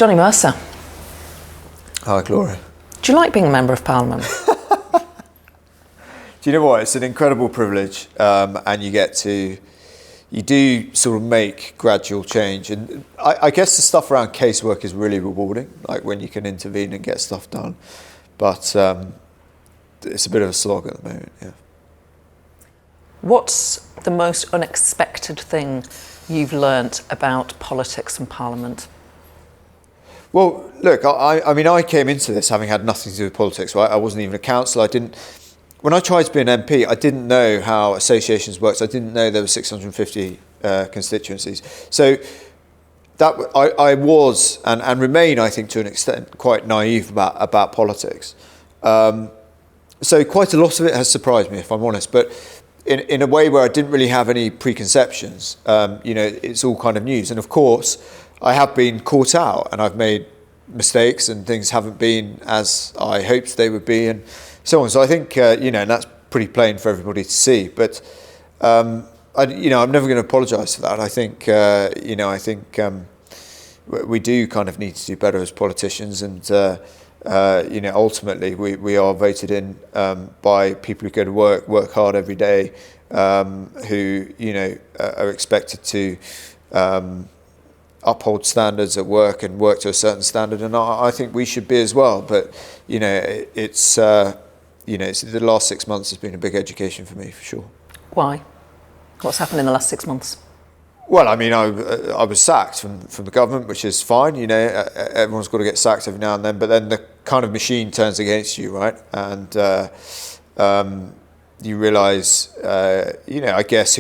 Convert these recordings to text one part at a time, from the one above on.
Johnny Mercer. Hi, Gloria. Do you like being a Member of Parliament? Do you know what? It's an incredible privilege, and you do sort of make gradual change. And I guess the stuff around casework is really rewarding, like when you can intervene and get stuff done. But it's a bit of a slog at the moment, yeah. What's the most unexpected thing you've learnt about politics and Parliament? Well, look, I mean, I came into this having had nothing to do with politics, right? I wasn't even a councillor. When I tried to be an MP, I didn't know how associations worked. I didn't know there were 650 constituencies. So that I was and remain, I think, to an extent, quite naive about politics. So quite a lot of it has surprised me, if I'm honest. But in a way where I didn't really have any preconceptions, it's all kind of news. And of course, I have been caught out and I've made mistakes and things haven't been as I hoped they would be and so on. So I think, and that's pretty plain for everybody to see. But, I'm never going to apologise for that. I think, we do kind of need to do better as politicians. And, ultimately we are voted in by people who go to work hard every day, who, are expected to uphold standards at work and work to a certain standard, and I think we should be as well. But it's the last 6 months has been a big education for me, for sure. Why? What's happened in the last 6 months? Well, I mean, I was sacked from the government, which is fine. Everyone's got to get sacked every now and then, but then the kind of machine turns against you, right? And you realise, I guess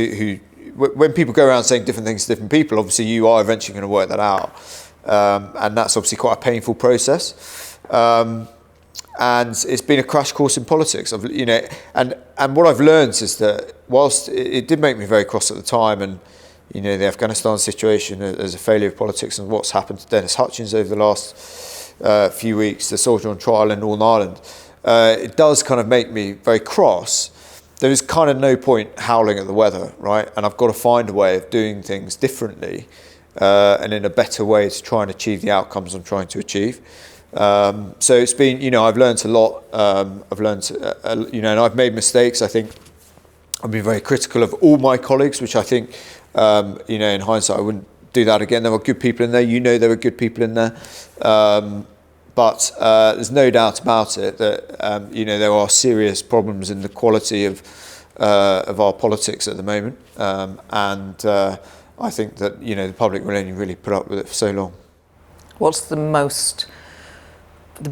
when people go around saying different things to different people, obviously you are eventually going to work that out. And that's obviously quite a painful process. And it's been a crash course in politics. And what I've learned is that whilst it did make me very cross at the time, and, the Afghanistan situation as a failure of politics and what's happened to Dennis Hutchins over the last few weeks, the soldier on trial in Northern Ireland, it does kind of make me very cross. There is kind of no point howling at the weather, right? And I've got to find a way of doing things differently and in a better way to try and achieve the outcomes I'm trying to achieve. So it's been, I've learned a lot. And I've made mistakes. I think I've been very critical of all my colleagues, which I think, in hindsight, I wouldn't do that again. There were good people in there. There were good people in there. But there's no doubt about it that there are serious problems in the quality of our politics at the moment, and I think that the public will only really put up with it for so long. What's the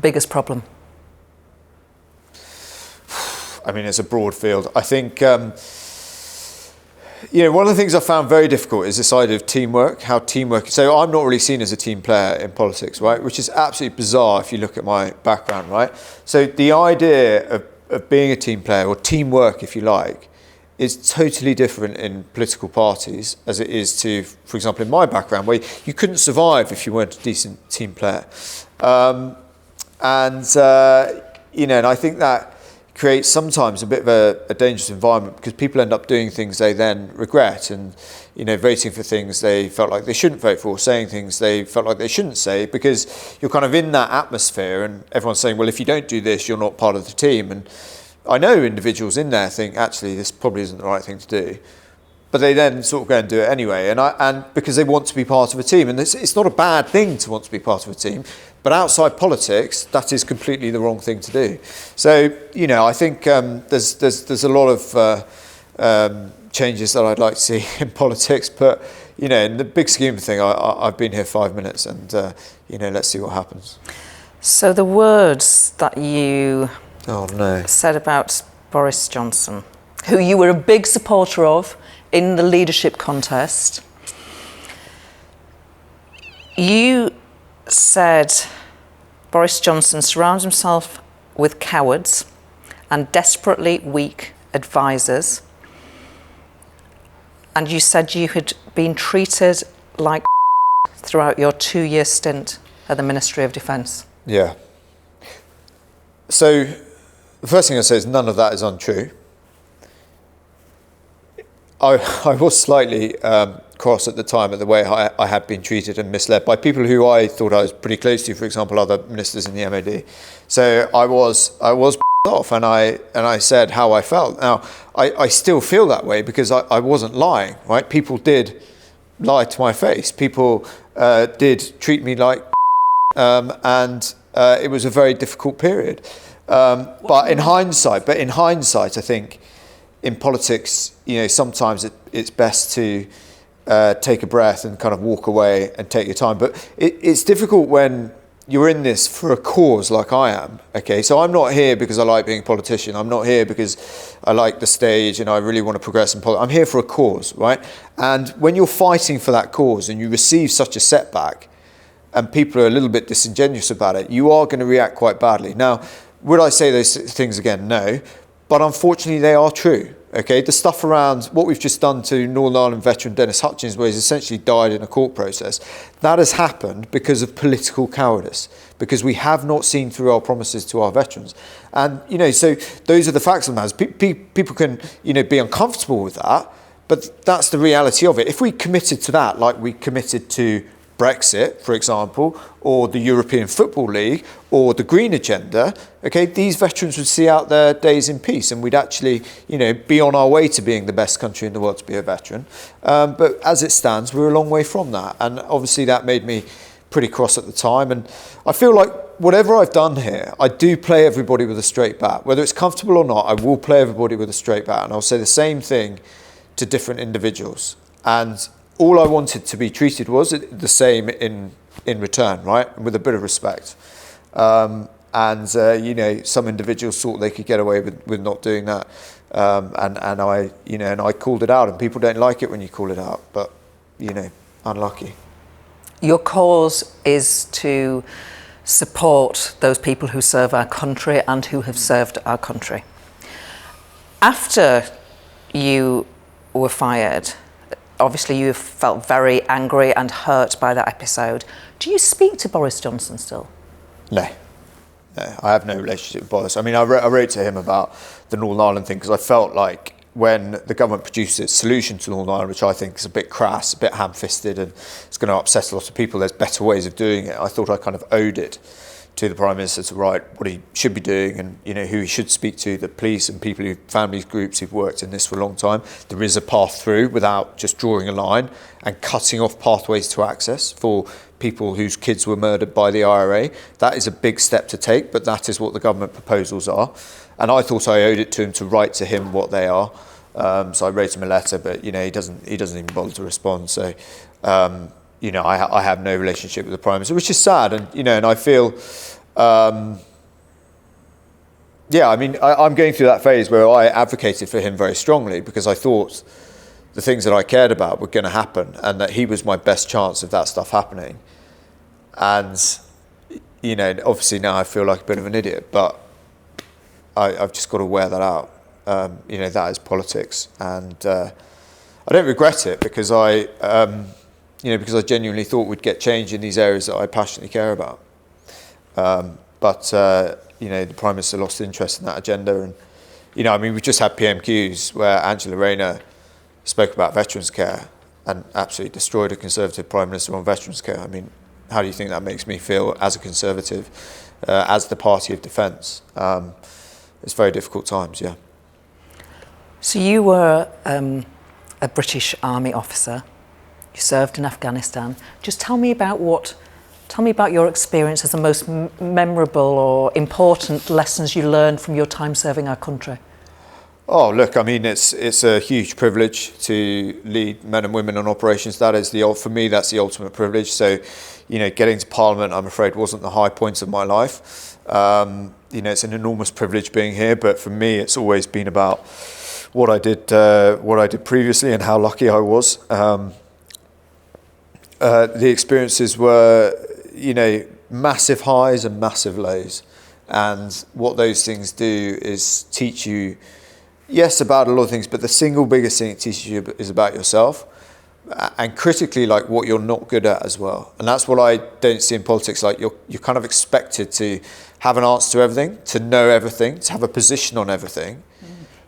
biggest problem? I mean, it's a broad field. I think one of the things I found very difficult is this idea of teamwork, how teamwork... So I'm not really seen as a team player in politics, right? Which is absolutely bizarre if you look at my background, right? So the idea of being a team player, or teamwork, if you like, is totally different in political parties as it is to, for example, in my background, where you couldn't survive if you weren't a decent team player. And I think that creates sometimes a bit of a dangerous environment, because people end up doing things they then regret, and voting for things they felt like they shouldn't vote for, saying things they felt like they shouldn't say, because you're kind of in that atmosphere and everyone's saying, well, if you don't do this, you're not part of the team. And I know individuals in there think, actually, this probably isn't the right thing to do, but they then sort of go and do it anyway, and because they want to be part of a team. And it's not a bad thing to want to be part of a team, but outside politics, that is completely the wrong thing to do. So, I think there's a lot of changes that I'd like to see in politics, but, in the big scheme of things, I've been here 5 minutes, and, let's see what happens. So the words that you no. said about Boris Johnson, who you were a big supporter of in the leadership contest, you said Boris Johnson surrounds himself with cowards and desperately weak advisors. And you said you had been treated like throughout your 2-year stint at the Ministry of Defence. Yeah. So the first thing I say is none of that is untrue. I was slightly cross at the time at the way I had been treated and misled by people who I thought I was pretty close to, for example, other ministers in the MOD. So I was off, and I said how I felt. Now, I still feel that way because I wasn't lying, right? People did lie to my face. People did treat me like and it was a very difficult period. But in hindsight, I think in politics, sometimes it's best to take a breath and kind of walk away and take your time. But it's difficult when you're in this for a cause like I am. Okay, so I'm not here because I like being a politician. I'm not here because I like the stage and I really want to progress in politics. I'm here for a cause, right? And when you're fighting for that cause and you receive such a setback, and people are a little bit disingenuous about it, you are going to react quite badly. Now, would I say those things again? No. But unfortunately, they are true. Okay, the stuff around what we've just done to Northern Ireland veteran Dennis Hutchins, where he's essentially died in a court process, that has happened because of political cowardice, because we have not seen through our promises to our veterans. And, so those are the facts of the matter. People can, be uncomfortable with that, but that's the reality of it. If we committed to that, like we committed to Brexit, for example, or the European Football League, or the Green Agenda, okay, these veterans would see out their days in peace, and we'd actually, be on our way to being the best country in the world to be a veteran. But as it stands, we're a long way from that, and obviously that made me pretty cross at the time. And I feel like whatever I've done here, I do play everybody with a straight bat. Whether it's comfortable or not, I will play everybody with a straight bat, and I'll say the same thing to different individuals. And all I wanted to be treated was the same in return, right? With a bit of respect. Some individuals thought they could get away with not doing that. And I called it out, and people don't like it when you call it out, but, unlucky. Your cause is to support those people who serve our country and who have served our country. After you were fired, obviously you felt very angry and hurt by that episode. Do you speak to Boris Johnson still? No, I have no relationship with Boris. I mean, I wrote to him about the Northern Ireland thing because I felt like when the government produced its solution to Northern Ireland, which I think is a bit crass, a bit ham-fisted, and it's going to upset a lot of people, there's better ways of doing it. I thought I kind of owed it to the Prime Minister to write what he should be doing and who he should speak to, the police and people families groups who've worked in this for a long time. There is a path through without just drawing a line and cutting off pathways to access for people whose kids were murdered by the IRA. That is a big step to take, but that is what the government proposals are. And I thought I owed it to him to write to him what they are. So I wrote him a letter, but he doesn't even bother to respond. So I have no relationship with the Prime Minister, which is sad. And and I feel, I'm going through that phase where I advocated for him very strongly because I thought the things that I cared about were going to happen, and that he was my best chance of that stuff happening. And obviously now I feel like a bit of an idiot, but I've just got to wear that out. That is politics, and I don't regret it because because I genuinely thought we'd get change in these areas that I passionately care about. But the Prime Minister lost interest in that agenda, and we just had PMQs where Angela Rayner spoke about veterans care and absolutely destroyed a Conservative Prime Minister on veterans care. I mean, how do you think that makes me feel as a Conservative, as the party of defence? It's very difficult times, yeah. So you were a British Army officer. You served in Afghanistan. Just tell me about your experience as the most memorable or important lessons you learned from your time serving our country. Oh, look, I mean, it's a huge privilege to lead men and women on operations. That is for me, that's the ultimate privilege. So, getting to Parliament, I'm afraid, wasn't the high point of my life. It's an enormous privilege being here, but for me, it's always been about what I did previously and how lucky I was. The experiences were, massive highs and massive lows. And what those things do is teach you, yes, about a lot of things, but the single biggest thing it teaches you is about yourself. And critically, like what you're not good at as well. And that's what I don't see in politics. Like you're kind of expected to have an answer to everything, to know everything, to have a position on everything.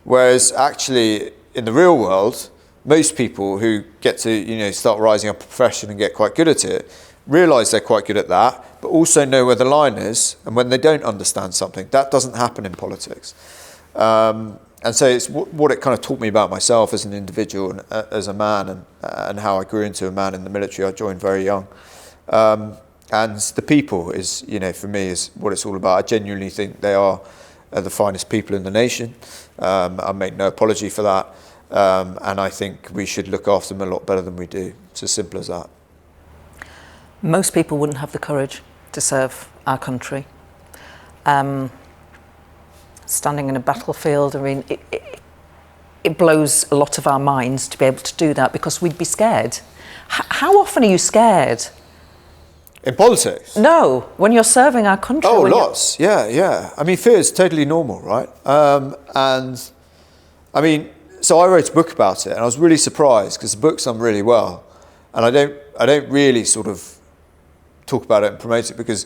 Whereas actually in the real world, most people who get to, start rising up a profession and get quite good at it, realise they're quite good at that, but also know where the line is, and when they don't understand something. That doesn't happen in politics. And so it's what it kind of taught me about myself as an individual and as a man, and how I grew into a man in the military. I joined very young. And the people is, for me, is what it's all about. I genuinely think they are the finest people in the nation. I make no apology for that. And I think we should look after them a lot better than we do. It's as simple as that. Most people wouldn't have the courage to serve our country. Standing in a battlefield, I mean, it blows a lot of our minds to be able to do that, because we'd be scared. How often are you scared? In politics? No, when you're serving our country. Oh, lots. Yeah. I mean, fear is totally normal, right? And I mean, so I wrote a book about it, and I was really surprised because the book's done really well, and I don't really sort of talk about it and promote it, because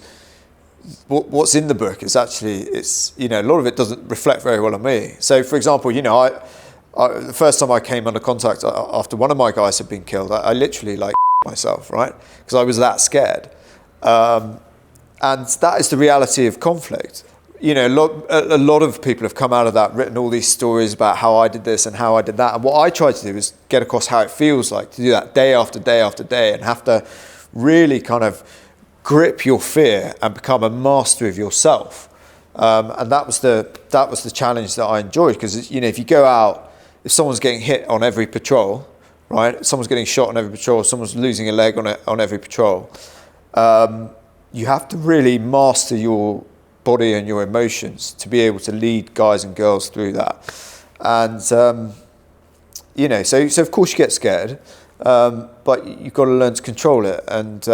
what's in the book is actually, it's, a lot of it doesn't reflect very well on me. So, for example, I the first time I came under contact after one of my guys had been killed, I literally myself, right? Because I was that scared. And that is the reality of conflict. A lot of people have come out of that, written all these stories about how I did this and how I did that. And what I tried to do is get across how it feels like to do that day after day after day, and have to really kind of grip your fear and become a master of yourself. And that was the challenge that I enjoyed, because if you go out, if someone's getting hit on every patrol, right? Someone's getting shot on every patrol, someone's losing a leg on every patrol. You have to really master your body and your emotions to be able to lead guys and girls through that. And so of course you get scared, but you've got to learn to control it. And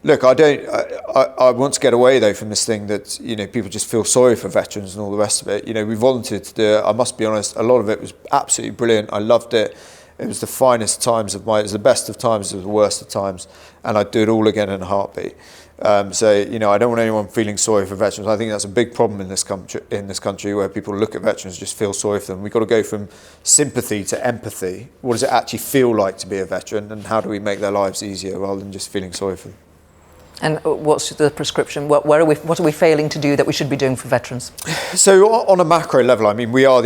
look, I want to get away though from this thing that people just feel sorry for veterans and all the rest of it. We volunteered to do it. I must be honest, a lot of it was absolutely brilliant. I loved it. It was the finest times it was the best of times, it was the worst of times, and I'd do it all again in a heartbeat. So I don't want anyone feeling sorry for veterans. I think that's a big problem in this country, where people look at veterans and just feel sorry for them. We've got to go from sympathy to empathy. What does it actually feel like to be a veteran, and how do we make their lives easier rather than just feeling sorry for them? And what's the prescription? What are we failing to do that we should be doing for veterans? So on a macro level, I mean, we are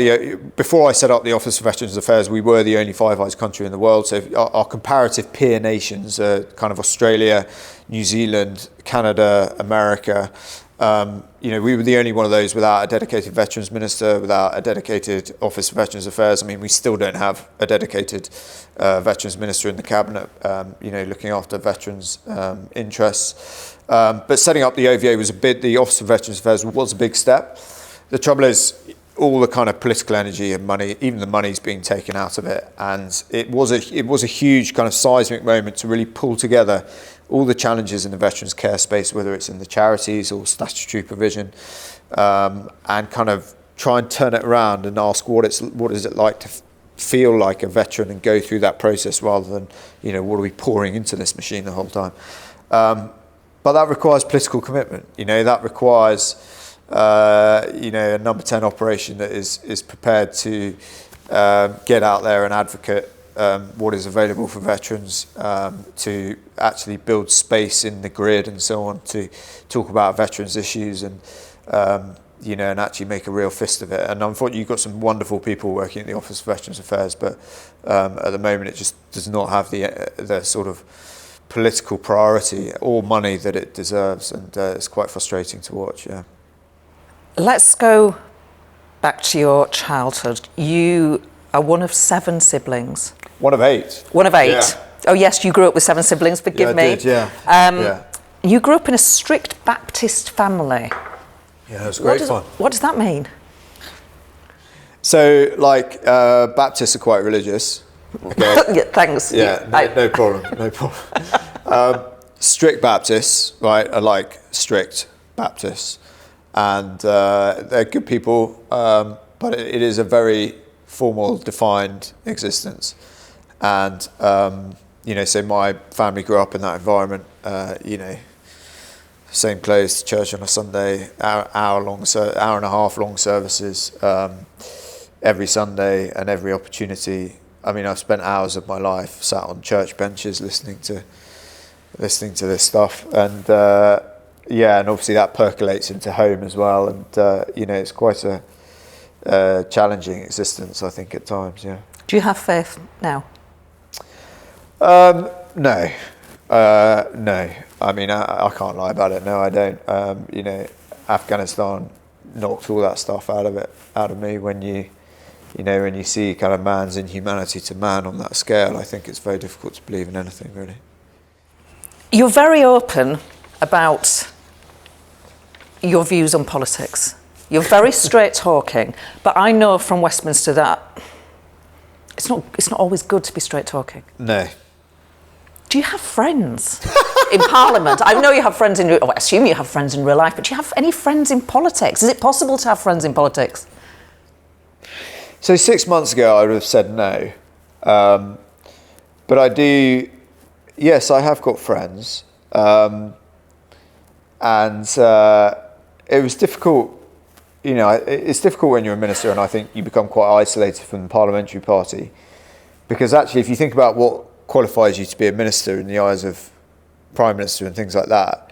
before I set up the Office for Veterans Affairs, we were the only Five Eyes country in the world. So our comparative peer nations are kind of Australia, New Zealand, Canada, America. We were the only one of those without a dedicated veterans minister, without a dedicated Office for Veterans Affairs. I mean, we still don't have a dedicated veterans minister in the cabinet, looking after veterans' interests. But setting up the OVA the Office for Veterans Affairs was a big step. The trouble is, all the kind of political energy and money, even the money's being taken out of it, and it was a huge kind of seismic moment to really pull together all the challenges in the veterans care space, whether it's in the charities or statutory provision, and kind of try and turn it around and ask what is it like to feel like a veteran and go through that process, rather than what are we pouring into this machine the whole time. But that requires political commitment. That requires a number 10 operation that is prepared to get out there and advocate what is available for veterans, to actually build space in the grid and so on, to talk about veterans issues and and actually make a real fist of it. And unfortunately, you've got some wonderful people working at the Office of Veterans Affairs, but at the moment it just does not have the sort of political priority or money that it deserves, and it's quite frustrating to watch. Yeah. Let's go back to your childhood. You are one of 7 siblings. One of 8. One of 8. Yeah. Oh yes, you grew up with 7 siblings, forgive me. I did, yeah. You grew up in a strict Baptist family. Yeah, it was great fun. What does that mean? So, Baptists are quite religious. Okay. Yeah, thanks. Yeah, no problem. Strict Baptists, right, are like strict Baptists. And they're good people, but it is a very formal, defined existence. And, so my family grew up in that environment, same clothes to church on a Sunday, hour and a half long services every Sunday, and every opportunity I mean, I've spent hours of my life sat on church benches listening to this stuff, and and obviously that percolates into home as well, and it's quite a challenging existence, I think, at times. Yeah. Do you have faith now? No. No. I mean, I can't lie about it. No, I don't. Afghanistan knocked all that stuff out of me. When you see kind of man's inhumanity to man on that scale, I think it's very difficult to believe in anything, really. You're very open about your views on politics. You're very straight talking, but I know from Westminster that it's not always good to be straight talking. No. Do you have friends in Parliament? I know you have friends I assume you have friends in real life, but do you have any friends in politics? Is it possible to have friends in politics? So 6 months ago, I would have said no. But I do, yes, I have got friends. And it was difficult, it's difficult when you're a minister, and I think you become quite isolated from the parliamentary party. Because actually, if you think about what qualifies you to be a minister in the eyes of Prime Minister and things like that,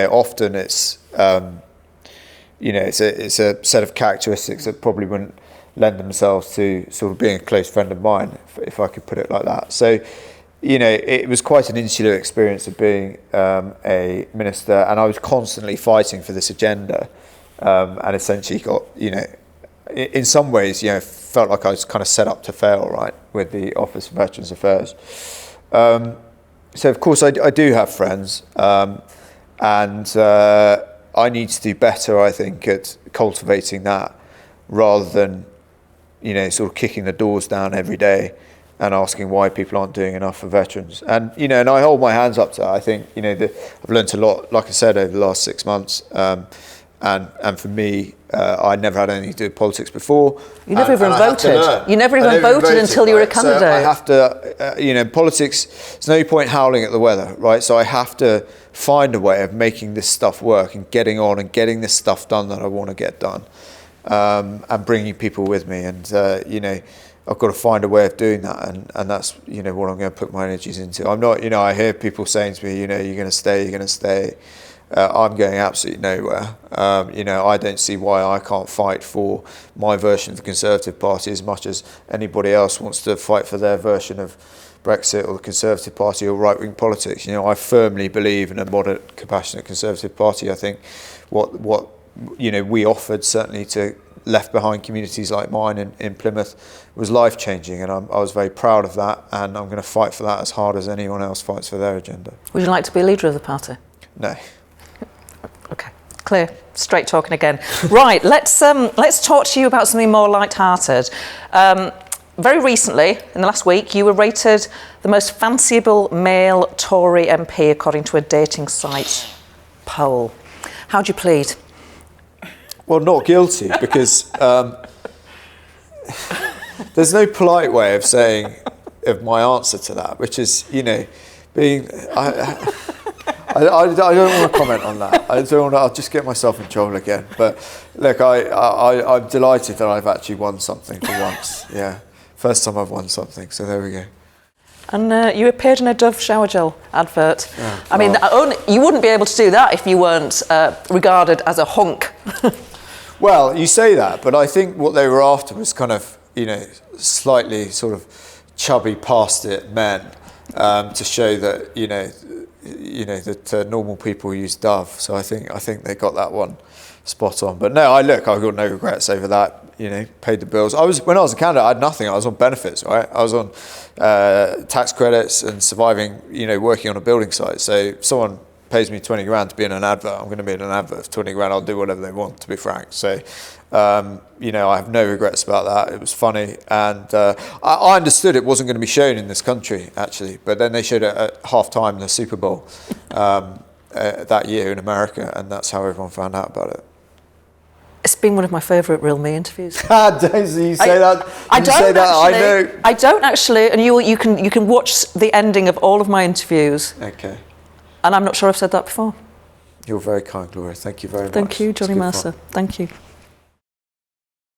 often it's it's a set of characteristics that probably wouldn't lend themselves to sort of being a close friend of mine, if I could put it like that. So, it was quite an insular experience of being a minister, and I was constantly fighting for this agenda, and essentially got, in some ways, felt like I was kind of set up to fail, right, with the Office for Veterans Affairs. So, of course, I do have friends, and I need to do better, I think, at cultivating that, rather than, sort of kicking the doors down every day and asking why people aren't doing enough for veterans. And, and I hold my hands up to that. I think, I've learned a lot, like I said, over the last 6 months. And for me, I'd never had anything to do with politics before. You never even voted. You never even voted until you were a candidate. So I have to, politics, there's no point howling at the weather, right? So I have to find a way of making this stuff work and getting on and getting this stuff done that I want to get done, and bringing people with me. And, I've got to find a way of doing that. And that's, what I'm going to put my energies into. I'm not, I hear people saying to me, you're going to stay. I'm going absolutely nowhere. I don't see why I can't fight for my version of the Conservative Party as much as anybody else wants to fight for their version of Brexit or the Conservative Party or right-wing politics. I firmly believe in a moderate, compassionate Conservative Party. I think what we offered, certainly to left-behind communities like mine in Plymouth, was life-changing, and I was very proud of that, and I'm going to fight for that as hard as anyone else fights for their agenda. Would you like to be a leader of the party? No. Okay, clear. Straight talking again. Right, let's talk to you about something more light-hearted. Very recently, in the last week, you were rated the most fanciable male Tory MP according to a dating site poll. How'd you plead? Well, not guilty, because there's no polite way of saying of my answer to that, which is, being. I don't want to comment on that. I'll just get myself in trouble again. But look, I'm delighted that I've actually won something for once. Yeah, first time I've won something. So there we go. And you appeared in a Dove shower gel advert. Yeah, I mean, you wouldn't be able to do that if you weren't regarded as a hunk. Well, you say that, but I think what they were after was kind of, slightly sort of chubby past it men, to show that, that normal people use Dove. So I think they got that one spot on. But no, I've got no regrets over that. Paid the bills. When I was a candidate, I had nothing. I was on benefits, right? I was on tax credits and surviving, working on a building site. So if someone pays me 20 grand to be in an advert, I'm going to be in an advert for 20 grand. I'll do whatever they want, to be frank. So, I have no regrets about that. It was funny. And I understood it wasn't going to be shown in this country, actually. But then they showed it at half-time in the Super Bowl that year in America. And that's how everyone found out about it. It's been one of my favourite Real Me interviews. Don't you say that? I don't say that. actually. I know. I don't actually. And you can watch the ending of all of my interviews. Okay. And I'm not sure I've said that before. You're very kind, Gloria. Thank you very much. Thank you, Johnny Mercer. Thank you.